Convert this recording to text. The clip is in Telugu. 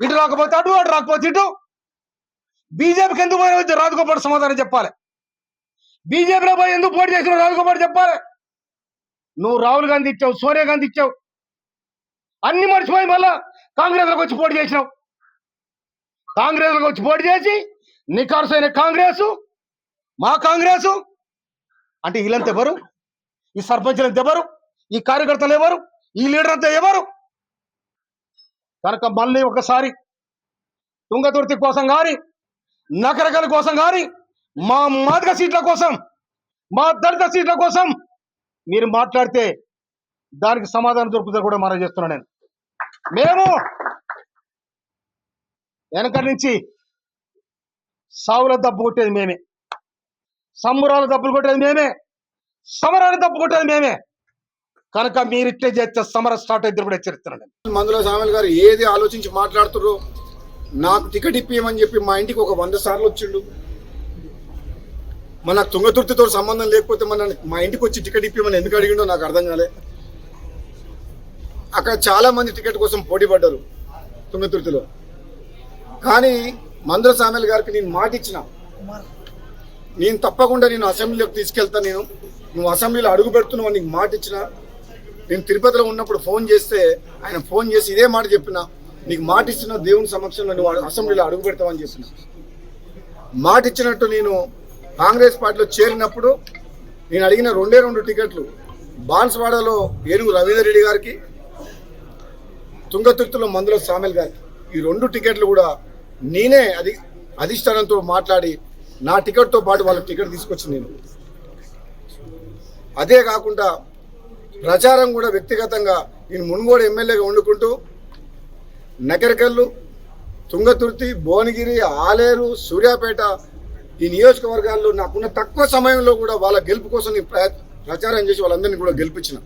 ఇటు రాకపోతే అటు అటు రాకపోతే ఇటు బీజేపీకి ఎందుకు పోయిన రాజగోపాల్ సమాధానం చెప్పాలి. బీజేపీలో పోయి ఎందుకు పోటీ చేసిన రాజగోపాల్ చెప్పాలి. నువ్వు రాహుల్ గాంధీ ఇచ్చావు, సోనియా గాంధీ ఇచ్చావు, అన్ని మర్చిపోయి మళ్ళా కాంగ్రెస్ లోకి వచ్చి పోటీ చేసినావు. కాంగ్రెస్ లోకి వచ్చి పోటీ చేసి నికార్సైన కాంగ్రెస్, మా కాంగ్రెస్ అంటే వీళ్ళంతా ఎవరు? ఈ సర్పంచులంతా ఎవరు? ఈ కార్యకర్తలు ఎవరు? ఈ లీడర్ అంతా ఎవరు? కనుక మళ్ళీ ఒకసారి తుంగతుర్తి కోసం కానీ, నకరకల కోసం కానీ, మా మాదిగ సీట్ల కోసం, మా దళిత సీట్ల కోసం మీరు మాట్లాడితే దానికి సమాధానం దొరుకుతుంది కూడా మనం చేస్తున్నాను. మేము వెనకటి నుంచి సావుల దెబ్బ కొట్టేది మేమే, సంబురాల దెబ్బలు కొట్టేది మేమే, సమరాలు దెబ్బ కొట్టేది మేమే. కనుక మీరు ఇట్లే చేస్తే సమర స్టార్ట్ అయితే కూడా హెచ్చరిస్తున్నాను. మందుల సామెల్ గారు ఏది ఆలోచించి మాట్లాడుతుర్రో, నాకు టికెట్ ఇప్పియమని చెప్పి మా ఇంటికి ఒక 100 సార్లు వచ్చిండు. మన తుంగతుర్తితో సంబంధం లేకపోతే మా ఇంటికి వచ్చి టికెట్ ఇప్పియమని ఎందుకు అడిగిండో నాకు అర్థం కాలే. అక్కడ చాలా మంది టికెట్ కోసం పోటీ పడ్డారు తుంగతుర్తిలో. కానీ మందుల సామెల్ గారికి నేను మాట ఇచ్చిన, నేను తప్పకుండా నేను అసెంబ్లీలోకి తీసుకెళ్తా, నువ్వు అసెంబ్లీలో అడుగు పెడుతున్నావు నీకు మాట ఇచ్చిన. నేను తిరుపతిలో ఉన్నప్పుడు ఫోన్ చేస్తే ఆయన ఫోన్ చేసి ఇదే మాట చెప్పిన, నీకు మాట ఇస్తున్న దేవుని సమక్షంలో నువ్వు అసెంబ్లీలో అడుగు పెడతావని చెప్పిన. మాట ఇచ్చినట్టు నేను కాంగ్రెస్ పార్టీలో చేరినప్పుడు నేను అడిగిన 2 టికెట్లు బాన్స్వాడలో ఏనుగు రవీందర్ రెడ్డి గారికి, తుంగతుర్తిలో మందుల సామెల్ గారికి, ఈ 2 టికెట్లు కూడా నేనే అధిష్టానంతో మాట్లాడి నా టికెట్తో పాటు వాళ్ళకి టికెట్ తీసుకొచ్చి నేను. అదే కాకుండా ప్రచారం కూడా వ్యక్తిగతంగా నేను మునుగోడు ఎమ్మెల్యేగా వండుకుంటూ నకరికల్లు, తుంగతుర్తి, భువనగిరి, ఆలేరు, సూర్యాపేట ఈ నియోజకవర్గాల్లో నాకున్న తక్కువ సమయంలో కూడా వాళ్ళ గెలుపు కోసం నేను ప్రచారం చేసి వాళ్ళందరినీ కూడా గెలిపించిన.